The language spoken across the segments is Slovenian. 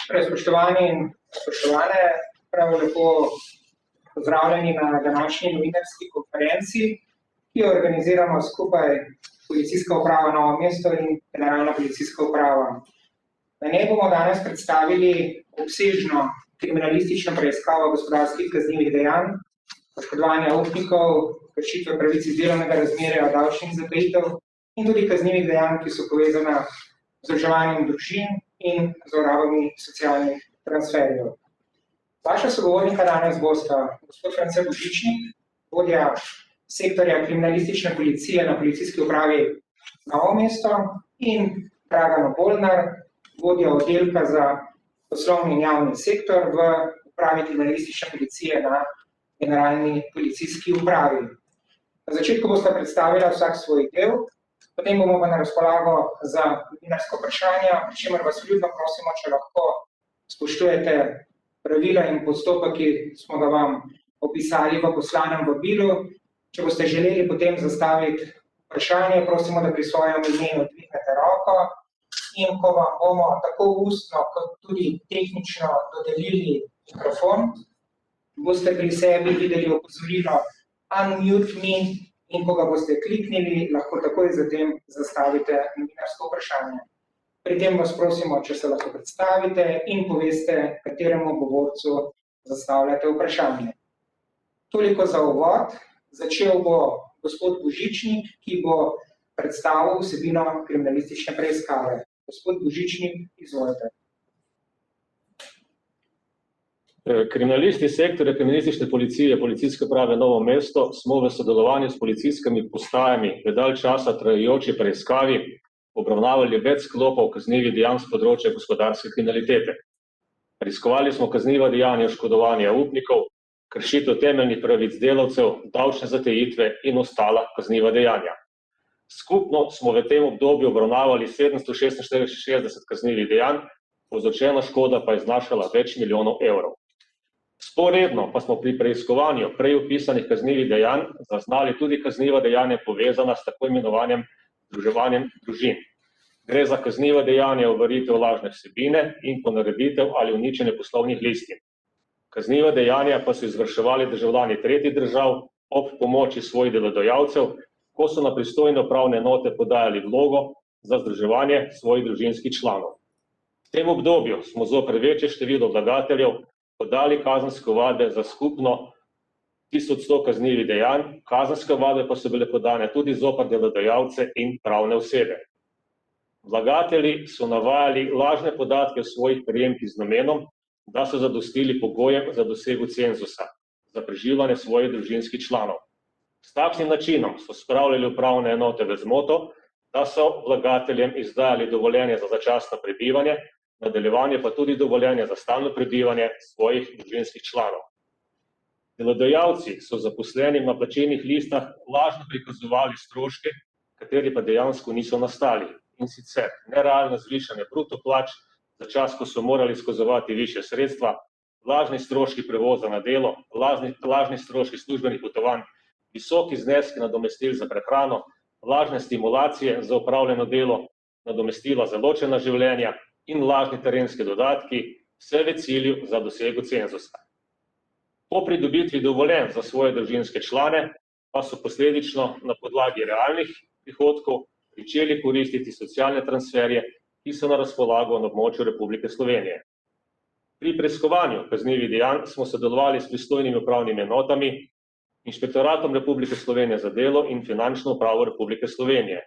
Spoštovani in spoštovane, prav lepo pozdravljeni na današnji novinarski konferenci, ki jo organiziramo skupaj Policijska uprava Novo mesto in Generalna policijska uprava. Na njej bomo danes predstavili obsežno kriminalistično preiskavo gospodarskih kaznivih dejanj, poškodovanja upnikov, kršitve pravic iz delovnega razmerja, davčnih zatajitev in tudi kaznivih dejanj, ki so povezana z vzdrževanjem družin in zlorabami socialnih transferjev. Vaša sogovornika danes bosta gospod France Božičnik, vodja sektorja kriminalistične policije na Policijski upravi Novo mesto, in Dragan Bolnar, vodja oddelka za poslovni in javni sektor v upravi kriminalistične policije na Generalni policijski upravi. Na začetku bosta predstavila vsak svoj del, potem bomo pa na razpolago za novinarsko vprašanje, pri čemer vas vljudno prosimo, če lahko spoštujete pravila in postopek, ki smo ga vam opisali v poslanem vabilu. Če boste želeli potem zastaviti vprašanje, prosimo, da pri svojem imenu dvignete roko, in ko vam bomo tako ustno kot tudi tehnično dodelili mikrofon, boste pri sebi videli opozorilo Unmute me, in ko ga boste kliknili, lahko takoj zatem zastavite novinarsko vprašanje. Pri tem vas prosimo, če se lahko predstavite in poveste, kateremu govorcu zastavljate vprašanje. Toliko za uvod. Začel bo gospod Božičnik, ki bo predstavil vsebino kriminalistične preiskave. Gospod Božičnik, izvolite. Kriminalisti sektorja kriminalistične policije Policijske uprave Novo mesto smo v sodelovanju s policijskimi postajami v dalj časa trajajoči preiskavi obravnavali več sklopov kaznivih dejanj s področja gospodarske kriminalitete. Preiskovali smo kazniva dejanja oškodovanja upnikov, kršitev temeljnih pravic delavcev, davčne zatajitve in ostala kazniva dejanja. Skupno smo v tem obdobju obravnavali 746 kaznivih dejanj, povzročena škoda pa je znašala več milijonov evrov. Vzporedno pa smo pri preiskovanju prej opisanih kaznivih dejanj zaznali tudi kazniva dejanja povezana s tako imenovanjem združevanjem družin. Gre za kazniva dejanja overitev lažne vsebine in ponareditev ali uničenje poslovnih listin. Kazniva dejanja pa so izvrševali državljani tretjih držav ob pomoči svojih delodajalcev, ko so na pristojne upravne enote podajali vlogo za združevanje svojih družinskih članov. V tem obdobju smo zoper večje število vlagateljev podali kazenske ovadbe za skupno 1100 kaznivih dejanj, kazenske ovadbe pa so bile podane tudi zoper delodajalce in pravne osebe. Vlagatelji so navajali lažne podatke o svojih prejemkih z namenom, da so zadostili pogojem za dosego cenzusa za preživljanje svojih družinskih članov. S takšnim načinom so spravljali upravne enote v zmoto, da so vlagateljem izdajali dovoljenje za začasno prebivanje, nadaljevanje pa tudi dovoljenje za stalno prebivanje svojih družinskih članov. Delodajalci so zaposlenim na plačilnih listah lažno prikazovali stroške, kateri pa dejansko niso nastali, in sicer nerealno zvišanje bruto plač za čas, ko so morali izkazovati višje sredstva, lažni stroški prevoza na delo, lažni stroški službenih potovanj, visoki zneski nadomestil za prehrano, lažne stimulacije za opravljeno delo, nadomestila za ločena življenja in lažni terenski dodatki, vse v cilju za dosego cenzusa. Po pridobitvi dovoljenj za svoje družinske člane pa so posledično na podlagi realnih prihodkov pričeli koristiti socialne transferje, ki so na razpolago na območju Republike Slovenije. Pri preiskovanju kaznivih dejanj smo sodelovali s pristojnimi upravnimi enotami, Inšpektoratom Republike Slovenije za delo in Finančno upravo Republike Slovenije.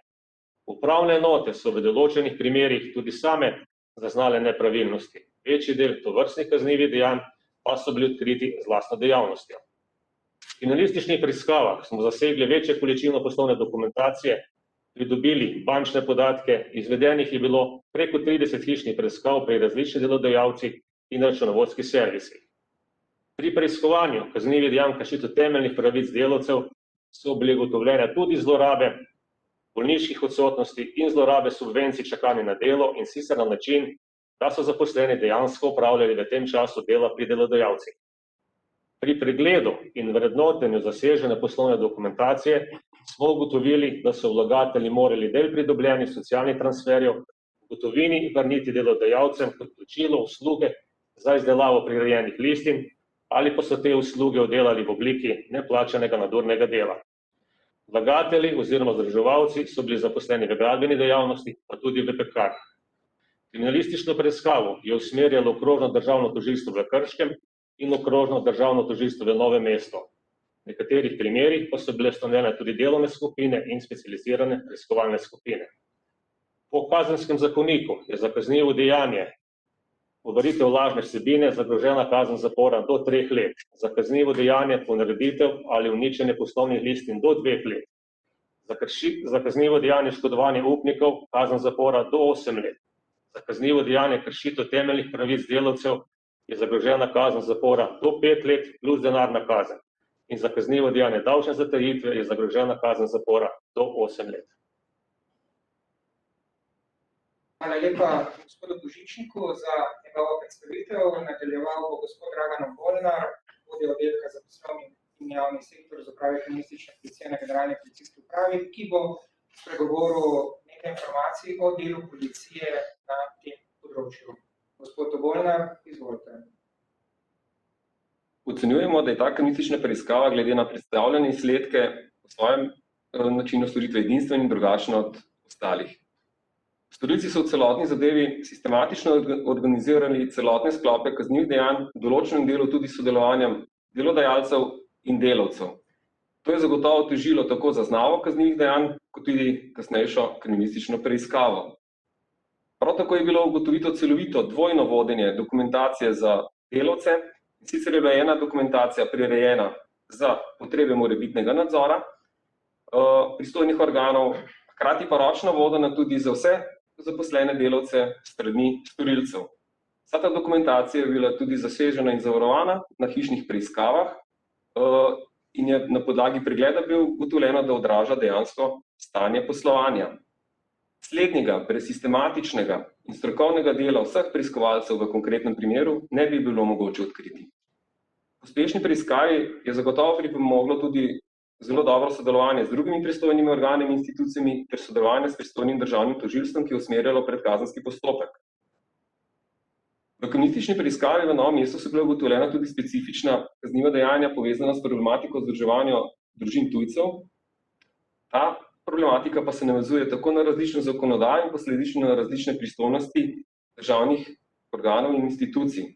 Upravne enote so v določenih primerih tudi same zaznale nepravilnosti. Večji del tovrstnih kaznivih dejanj pa so bili odkriti z lastno dejavnostjo. V kriminalističnih preiskavah smo zasegli večjo količino poslovne dokumentacije, pridobili bančne podatke, izvedenih je bilo preko 30 hišnih preiskav pri različnih delodajalcih in računovodskih servisih. Pri preiskovanju kaznivih dejanj kršitev temeljnih pravic delavcev so bile ugotovljene tudi zlorabe bolniških odsotnosti in zlorabe subvencij čakanja na delo, in sicer na način, da so zaposleni dejansko opravljali v tem času dela pri delodajalcih. Pri pregledu in vrednotenju zasežene poslovne dokumentacije smo ugotovili, da so vlagatelji morali del pridobljenih socialnih transferjev gotovini vrniti delodajalcem kot plačilo usluge za izdelavo prirejenih listin ali pa so te usluge oddelali v obliki neplačanega nadurnega dela. Vlagatelji oziroma združevalci so bili zaposleni v gradbeni dejavnosti, pa tudi v pekarni. Kriminalistično preiskavo je usmerjalo Okrožno državno tožilstvo v Krškem in Okrožno državno tožilstvo v Novem mestu. V nekaterih primerih pa so bile ustanovljene tudi delovne skupine in specializirane preiskovalne skupine. Po Kazenskem zakoniku je za kaznivo dejanje povrnitev lažne vsebine zagrožena kazen zapora do 3 let, za kaznivo dejanje ponareditev ali uničenje poslovnih listin do 2 let, za kaznivo dejanje škodovanja upnikov kazen zapora do 8 let, za kaznivo dejanje kršitev temeljnih pravic delavcev je zagrožena kazen zapora do 5 let plus denarna kazen in za kaznivo dejanje davčne zatajitve je zagrožena kazen zapora do 8 let. Hvala lepa gospodu Božičniku za njegovo predstavitev. Nadaljeval bo gospod Dragan Obolnar, vodja oddelka za poslovni in javni sektor z Uprave kriminalistične policije na Generalni policijski upravi, ki bo spregovoril nekaj informacij o delu policije na tem področju. Gospod Obolnar, izvolite. Ocenjujemo, da je ta kriminalistična preiskava glede na predstavljene izsledke v svojem načinu storitve edinstven in drugačen od ostalih. Storilci so v celotni zadevi sistematično organizirali celotne sklope kaznivih dejanj, v določenem delu tudi s sodelovanjem delodajalcev in delavcev. To je zagotovo otežilo tako zaznavo kaznivih dejanj, kot tudi kasnejšo kriminalistično preiskavo. Prav tako je bilo ugotovito celovito dvojno vodenje dokumentacije za delavce, in sicer je bila ena dokumentacija prirejena za potrebe morebitnega nadzora pristojnih organov, hkrati pa ročno vodena tudi za vse zaposlene delavce strani storilcev. Vsa ta dokumentacija je bila tudi zasežena in zavarovana na hišnih preiskavah in je na podlagi pregleda bil ugotovljeno, da odraža dejansko stanje poslovanja. Slednjega, presistematičnega in strokovnega dela vseh preiskovalcev v konkretnem primeru ne bi bilo mogoče odkriti. Uspešni preiskavi je zagotovo pripomoglo tudi zelo dobro sodelovanje z drugimi pristojnimi organi in institucijami ter sodelovanje s pristojnim državnim tožilstvom, ki je usmerjalo predkazenski postopek. V kriminalistični preiskavi v Novem mestu so bila ugotovljena tudi specifična kazniva dejanja povezana s problematiko združevanja družin tujcev. Ta problematika pa se navezuje tako na različne zakonodaje in posledično na različne pristojnosti državnih organov in institucij.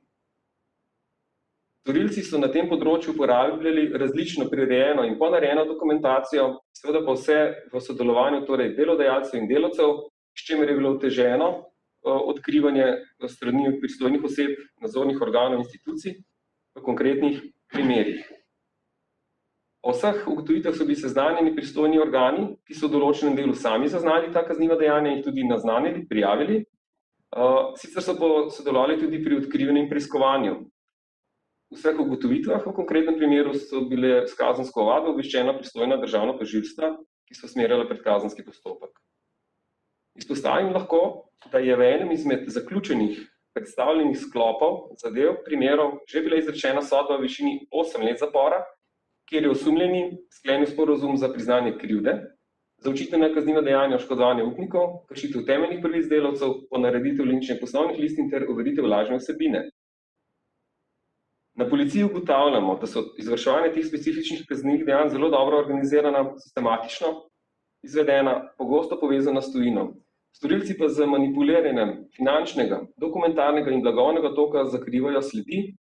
Storilci so na tem področju uporabljali različno prirejeno in ponarejeno dokumentacijo, seveda pa vse v sodelovanju torej delodajalcev in delavcev, s čimer je bilo oteženo odkrivanje strani pristojnih oseb, nadzornih organov in institucij v konkretnih primerih. O vseh ugotovitvah so bili seznanjeni pristojni organi, ki so v določenem delu sami zaznali ta kazniva dejanja in tudi naznanili, prijavili. Sicer so sodelovali tudi pri odkrivanju in preiskovanju. V vseh ugotovitvah v konkretnem primeru so bile s kazensko ovadbo obveščena pristojna državna tožilstva, ki so usmerjala predkazenski postopek. Izpostavim lahko, da je v enem izmed zaključenih predstavljenih sklopov zadev primerov že bila izrečena sodba v višini 8 let zapora, kjer je osumljeni sklenil sporazum za priznanje krivde, za očitana kazniva dejanja oškodovanja upnikov, kršitev temeljnih pravic delavcev, ponareditev linčenja poslovnih listin ter overitev lažne vsebine. Na policiji ugotavljamo, da so izvrševanje teh specifičnih kaznivih dejanj zelo dobro organizirana, sistematično izvedena, pogosto povezana s tujino. Storilci pa z manipuliranjem finančnega, dokumentarnega in blagovnega toka zakrivajo sledi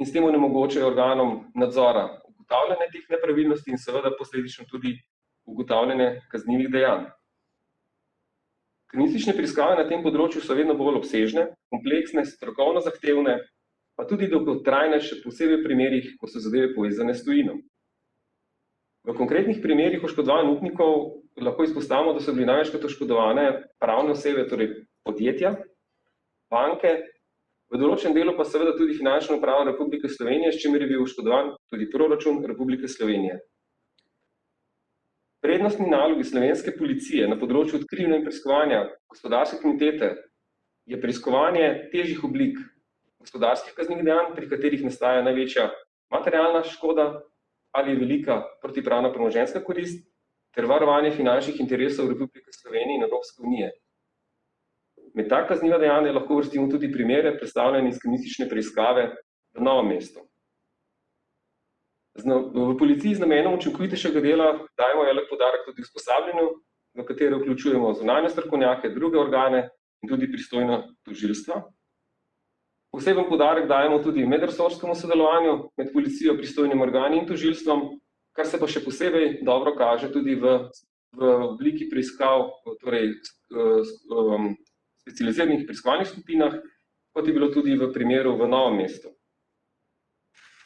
in s tem onemogočajo organom nadzora ugotavljanje teh nepravilnosti in seveda posledično tudi ugotavljanje kaznivih dejanj. Kriminalistične preiskave na tem področju so vedno bolj obsežne, kompleksne, strokovno zahtevne, pa tudi dolgotrajne, še posebej v primerih, ko so zadeve povezane s tujino. V konkretnih primerih oškodovanj upnikov lahko izpostavimo, da so bili največkrat oškodovane pravne osebe, torej podjetja, banke, v določenem delu pa seveda tudi Finančna uprava Republike Slovenije, s čimer je bil oškodovan tudi proračun Republike Slovenije. Prednostni nalogi slovenske policije na področju odkrivanja in preiskovanja gospodarske kriminalitete je preiskovanje težjih oblik gospodarskih kaznivih dejanj, pri katerih nastaja največja materialna škoda ali velika protipravna premoženjska korist, ter varovanje finančnih interesov Republike Slovenije in Evropske unije. Med ta kazniva dejanja lahko vrstimo tudi primere predstavljene iz kriminalistične preiskave v Novem mestu. V policiji z namenom učinkovitejšega dela dajemo velik poudarek tudi usposabljanju, v katero vključujemo zunanje strokovnjake, druge organe in tudi pristojna tožilstva. Poseben poudarek dajemo tudi medresorskemu sodelovanju med policijo, pristojnim organi in tožilstvom, kar se pa še posebej dobro kaže tudi v obliki preiskav, torej specializiranih preiskovalnih skupinah, kot je bilo tudi v primeru v Novem mestu.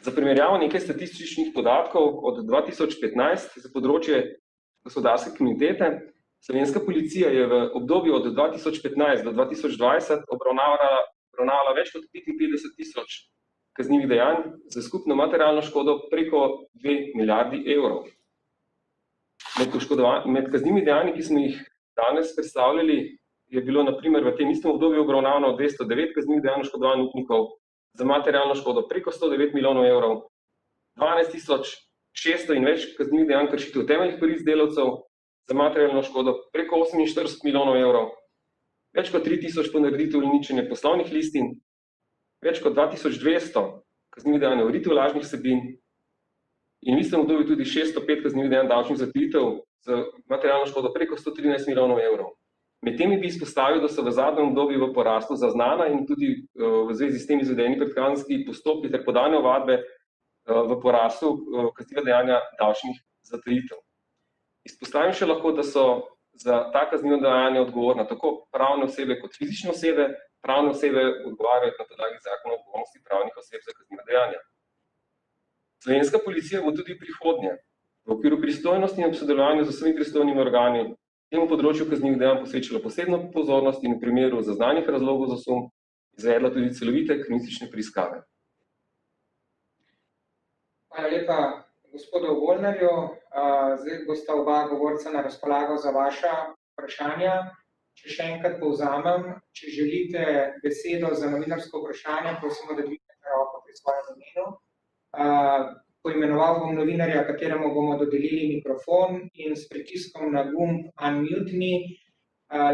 Za primerjavo nekaj statističnih podatkov od 2015 za področje gospodarske kriminalitete, slovenska policija je v obdobju od 2015 do 2020 obravnavala več kot 55.000 kaznivih dejanj za skupno materialno škodo preko 2 milijardi evrov. Med kaznivimi dejanji, ki smo jih danes predstavljali, je bilo na primer v tem istem obdobju obravnavano 209 kaznivih dejanj oškodovanih upnikov za materialno škodo preko 109 milijonov evrov, 12.600 in več kaznivih dejanj kršitev temeljnih pravic delavcev za materialno škodo preko 48 milijonov evrov, več kot 3.000 ponareditev in uničenja poslovnih listin, več kot 2.200 kaznivih dejanj ureditev lažnih vsebin in v istem obdobju tudi 605 kaznivih dejanj davčnih zatajitev za materialno škodo preko 113 milijonov evrov. Med temi bi izpostavil, da so v zadnjem obdobju v porastu zaznana in tudi v zvezi s tem izvedeni predkazenski postopki ter podane ovadbe v porastu kazniva dejanja davčnih zatajitev. Izpostavim še lahko, da so za ta kazniva dejanja odgovorna tako pravne osebe kot fizične osebe. Pravne osebe odgovarjajo na podlagi zakona o odgovornosti pravnih oseb za kazniva dejanja. Slovenska policija bo tudi v prihodnje v okviru pristojnosti in v sodelovanju z vsemi pristojnimi organi temu področju kaznivih dejanj posvečala posebno pozornost in v primeru zaznanih razlogov za sum izvedla tudi celovite kriminalistične preiskave. Hvala lepa gospodu Obolnerju. Zdaj bosta oba govorca na razpolago za vaša vprašanja. Če še enkrat povzamem, če želite besedo za novinarsko vprašanje, prosimo, da dvignete roko pri svojem imenu. Poimenoval bom novinarja, kateremu bomo dodelili mikrofon in s pritiskom na gumb Unmute Me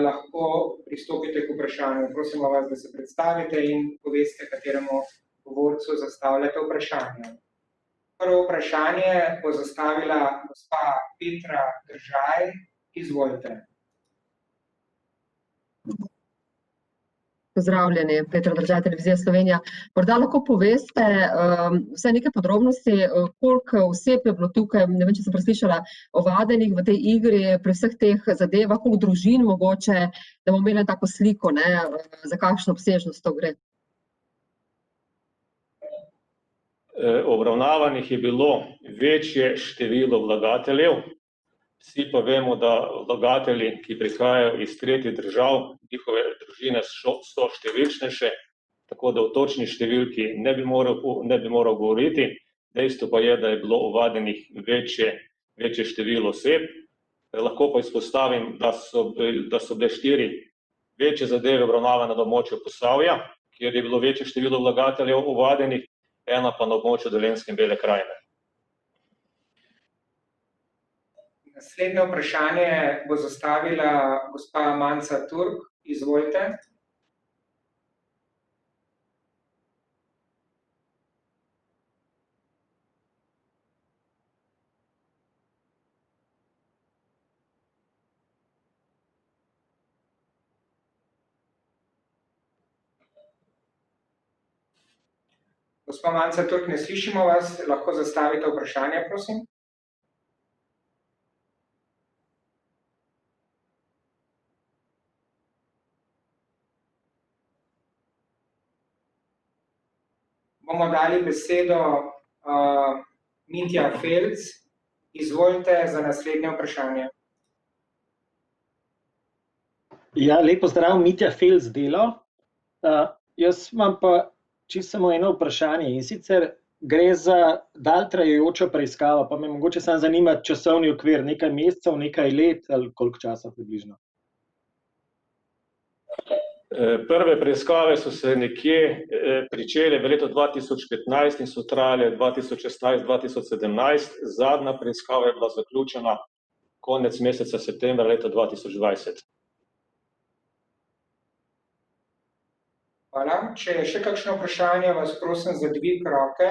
lahko pristopite k vprašanju. Prosimo vas, da se predstavite in poveste, kateremu govorcu zastavljate vprašanje. Prvo vprašanje bo zastavila gospa Petra Držaj. Izvolite. Pozdravljeni, Petra Držaj, Televizija Slovenija. Morda lahko poveste vsaj nekaj podrobnosti, koliko oseb je bilo tukaj, ne vem, če sem preslišala, ovadenih v tej igri, pri vseh teh zadevah, koliko družin mogoče, da bomo imeli tako sliko, za kakšno obsežnost to gre. Obravnavanih je bilo večje število vlagateljev. Vsi pa vemo, da vlagatelji, ki prihajajo iz tretjih držav, njihove družine so številčnejše, tako da o točni številki ne bi moral govoriti. Dejstvo pa je, da je bilo ovadenih večje število oseb. Lahko pa izpostavim, da so bile 4 večje zadeve obravnavane na območju Posavja, kjer je bilo večje število vlagateljev ovadenih, ena pa na območju Dolenjske in Bele krajine. Naslednje vprašanje bo zastavila gospa Manca Turk. Izvolite. Gospa Manca Turk, ne slišimo vas, lahko zastavite vprašanje, prosim. Bomo dali besedo Mitja Felc. Izvolite za naslednje vprašanje. Ja, lep pozdrav, Mitja Felc, Delo. Jaz imam pa čisto samo eno vprašanje, in sicer gre za dalj trajajočo preiskavo, pa me mogoče samo zanima časovni okvir, nekaj mesecev, nekaj let ali koliko časa približno? Prve preiskave so se nekje pričele v letu 2015 in so trajale 2016-2017. Zadnja preiskava je bila zaključena konec meseca septembra leta 2020. Hvala. Če je še kakšno vprašanje, vas prosim za dvig roke.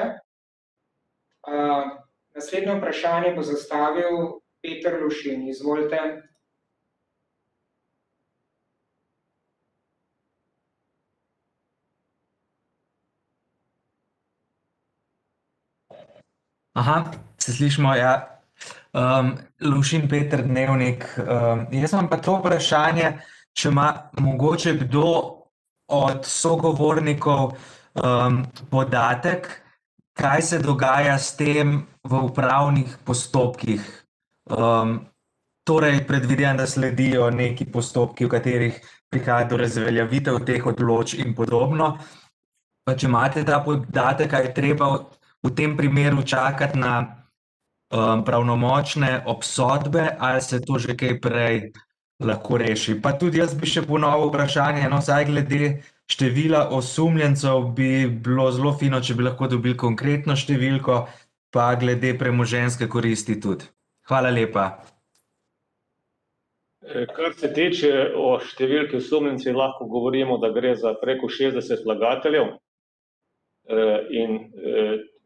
Naslednje vprašanje bo zastavil Peter Lušin. Izvolite. Aha, se slišimo, ja. Lušin Peter, Dnevnik. Jaz imam pa to vprašanje, če ima mogoče kdo od sogovornikov podatek, kaj se dogaja s tem v upravnih postopkih. Torej, predvidevam, da sledijo neki postopki, v katerih prihaja do razveljavitev teh odločb in podobno. Pa če imate ta podatek, je treba v tem primeru čakati na pravnomočne obsodbe, ali se to že kaj prej lahko reši. Pa tudi jaz bi še ponovil vprašanje, vsaj glede števila osumljencev bi bilo zelo fino, če bi lahko dobili konkretno številko, pa glede premoženjske koristi tudi. Hvala lepa. Kar se tiče o številki osumljencev, lahko govorimo, da gre za preko 60 vlagateljev in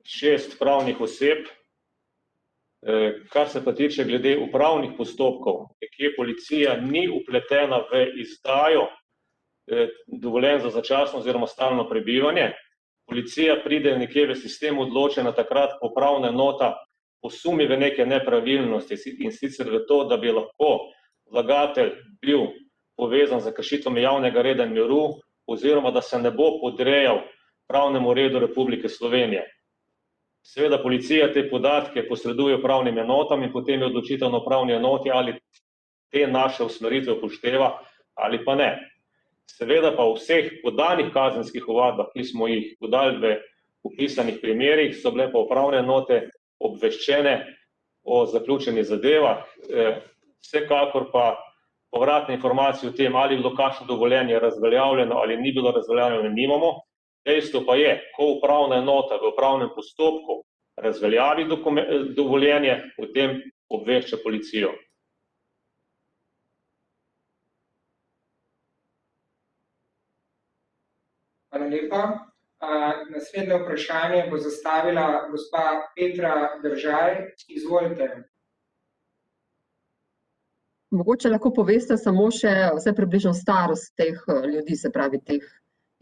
6 pravnih oseb. Kar se pa tiče glede upravnih postopkov, kjer policija ni vpletena v izdajo dovoljenj za začasno oziroma stalno prebivanje, policija pride nekje v sistemu odločanja takrat, ko upravna enota posumi v neke nepravilnosti, in sicer v to, da bi lahko vlagatelj bil povezan z kršitvami javnega reda in miru, oziroma da se ne bo podrejal pravnemu redu Republike Slovenije. Seveda policija te podatke posreduje upravnim enotam in potem je odločitev na upravni enoti, ali te naše usmeritve upošteva ali pa ne. Seveda pa v vseh podanih kazenskih ovadbah, ki smo jih podali v opisanih primerih, so bile pa upravne enote obveščene o zaključenih zadevah. Vsekakor pa povratne informacije o tem, ali je bilo kakšno dovoljenje razveljavljeno ali ni bilo razveljavljeno, nimamo. Dejstvo pa je, ko upravna enota v upravnem postopku razveljavi dovoljenje, potem obvešča policijo. Hvala lepa. Naslednje vprašanje bo zastavila gospa Petra Držaj. Izvolite. Mogoče lahko poveste samo še vse približno starost teh ljudi, se pravi teh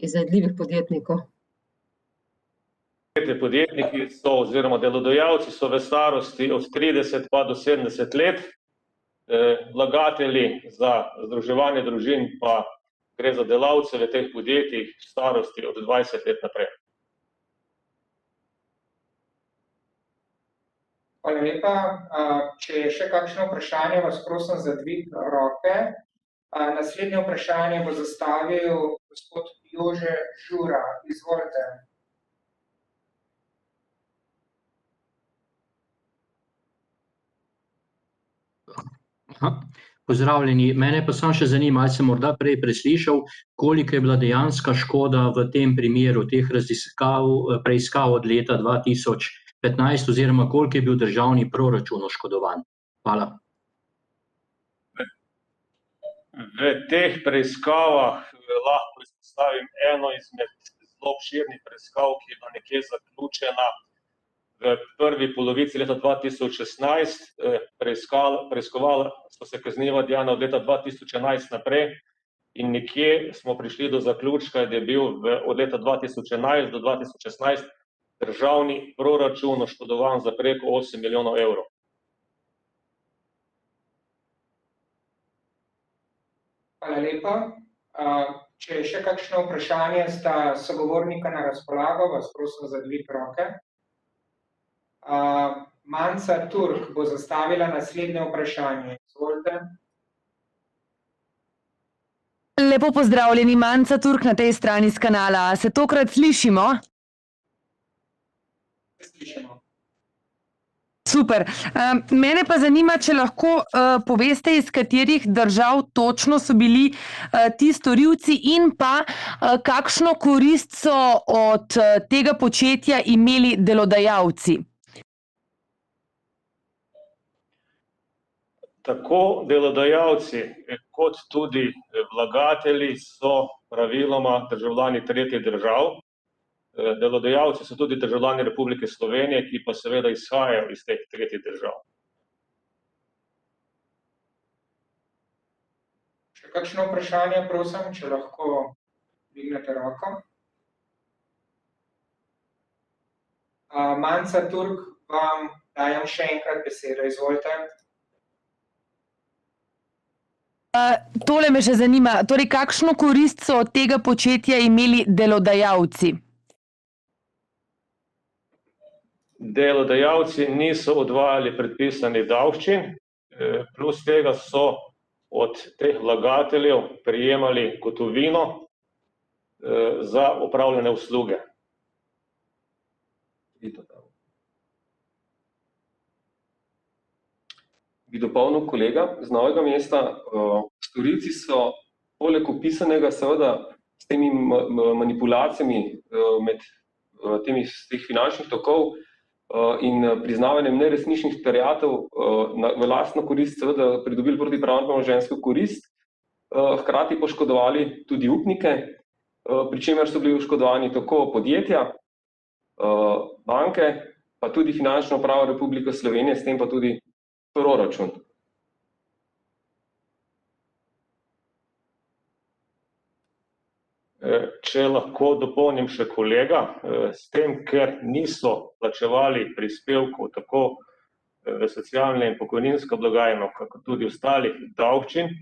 iznajdljivih podjetnikov. Podjetniki so oziroma delodajalci so v starosti od 30 pa do 70 let, vlagatelji za združevanje družin pa gre za delavce v teh podjetjih v starosti od 20 let naprej. Hvala lepa. Če je še kakšno vprašanje, vas prosim za dvig roke. Naslednje vprašanje bo zastavil gospod Jože Žura. Izvolite. Pozdravljeni. Mene pa samo še zanima, ali sem morda prej preslišal, koliko je bila dejanska škoda v tem primeru teh preiskav od leta 2015 oziroma koliko je bil državni proračun oškodovan. Hvala. V teh preiskavah lahko izpostavim eno izmed zelo obširnih preiskav, ki je bila nekje zaključena v prvi polovici leta 2016. Preiskovala so se kazniva dejanja od leta 2011 naprej in nekje smo prišli do zaključka, da je bil od leta 2011 do 2016 državni proračun oškodovan za preko 8 milijonov evrov. Hvala lepa. Če je še kakšno vprašanje, sta sogovornika na razpolago, vas prosim za dvig roke. Manca Turk bo zastavila naslednje vprašanje. Izvolite. Lepo pozdravljeni, Manca Turk na tej strani s kanala. Se tokrat slišimo? Slišimo. Super. Mene pa zanima, če lahko poveste, iz katerih držav točno so bili ti storilci in pa kakšno korist so od tega početja imeli delodajalci. Tako delodajalci kot tudi vlagatelji so praviloma državljani tretjih držav. Delodajalci so tudi državljani Republike Slovenije, ki pa seveda izhajajo iz teh tretjih držav. Še kakšno vprašanje, prosim, če lahko dvignete roko. Manca Turk, vam dajem še enkrat besedo, izvolite. Tole me še zanima, torej kakšno korist so od tega početja imeli delodajalci? Delodajalci niso odvajali predpisanih davščin, plus tega so od teh vlagateljev prejemali gotovino za opravljene usluge. Bi dopolnil kolega z Novega mesta. Storilci so poleg opisanega seveda s temi manipulacijami med teh finančnih tokov in priznavanjem neresničnih terjatev v lastno korist seveda pridobili protipravno premoženjsko korist, hkrati poškodovali tudi upnike, pri čemer so bili oškodovani tako podjetja, banke, pa tudi Finančna uprava Republike Slovenije, s tem pa tudi proračun. Če lahko dopolnim še kolega, s tem, ker niso plačevali prispevkov tako v socialne in pokojninsko blagajno, kako tudi ostalih davščin,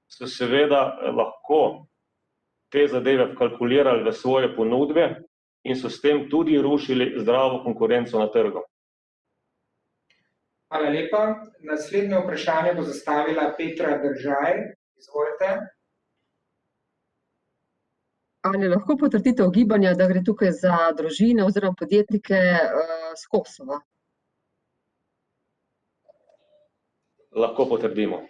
so seveda lahko te zadeve vkalkulirali v svoje ponudbe in so s tem tudi rušili zdravo konkurenco na trgu. Hvala lepa. Naslednje vprašanje bo zastavila Petra Držaj. Izvolite. Ali lahko potrdite ugibanja, da gre tukaj za družine oziroma podjetnike s Kosova? Lahko potrdimo.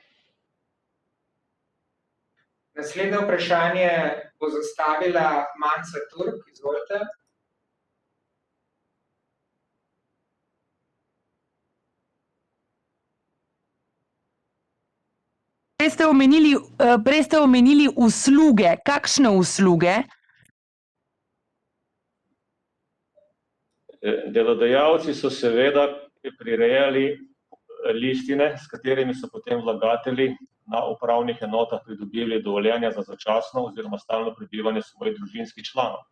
Naslednje vprašanje bo zastavila Manca Turk. Izvolite. Prej ste omenili usluge. Kakšne usluge? Delodajalci so seveda prirejali listine, s katerimi so potem vlagatelji na upravnih enotah pridobili dovoljenja za začasno oziroma stalno prebivanje svojih družinskih članov.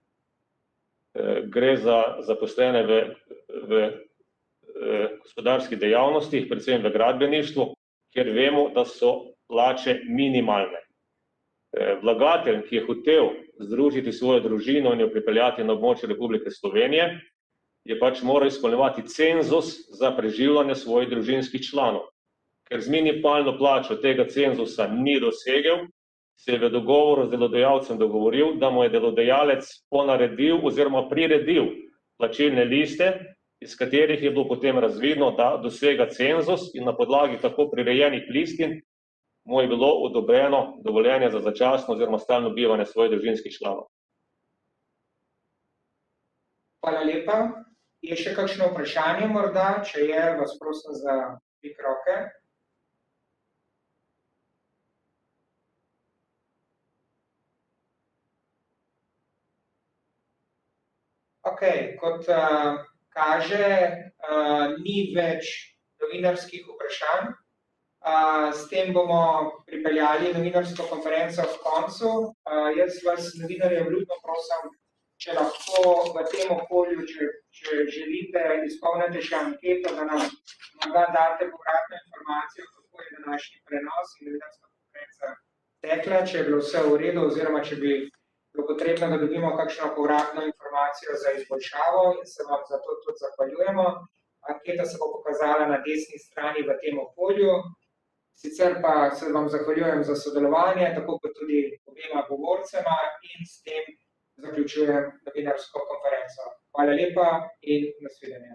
Gre za zaposlene v gospodarskih dejavnostih, predvsem v gradbeništvu, kjer vemo, da so plače minimalne. Vlagatelj, ki je hotel združiti svojo družino in jo pripeljati na območje Republike Slovenije, je pač moral izpolnjevati cenzus za preživljanje svojih družinskih članov. Ker z minimalno plačo tega cenzusa ni dosegel, se je v dogovoru z delodajalcem dogovoril, da mu je delodajalec ponaredil oziroma priredil plačilne liste, iz katerih je bilo potem razvidno, da dosega cenzus in na podlagi tako prirejenih listin mu je bilo odobreno dovoljenje za začasno oziroma stalno bivanje svojih družinskih članov. Hvala lepa. Je še kakšno vprašanje morda? Če je, vas prosim za dvig roke. Okej, kot kaže, ni več novinarskih vprašanj. S tem bomo pripeljali novinarsko konferenco v koncu. Jaz vas, novinarje, vljudno prosim, če lahko v tem okolju, če želite, izpolnite še anketo, da nam morda date povratno informacijo, kako je današnji prenos in novinarska konferenca tekla, če je bilo vse v redu, oziroma če bi bilo potrebno, da dobimo kakšno povratno informacijo za izboljšavo, in se vam za to tudi zahvaljujemo. Anketa se bo pokazala na desni strani v tem okolju. Sicer pa se vam zahvaljujem za sodelovanje, tako kot tudi obema govorcema, in s tem zaključujem novinarsko konferenco. Hvala lepa in nasvidenje.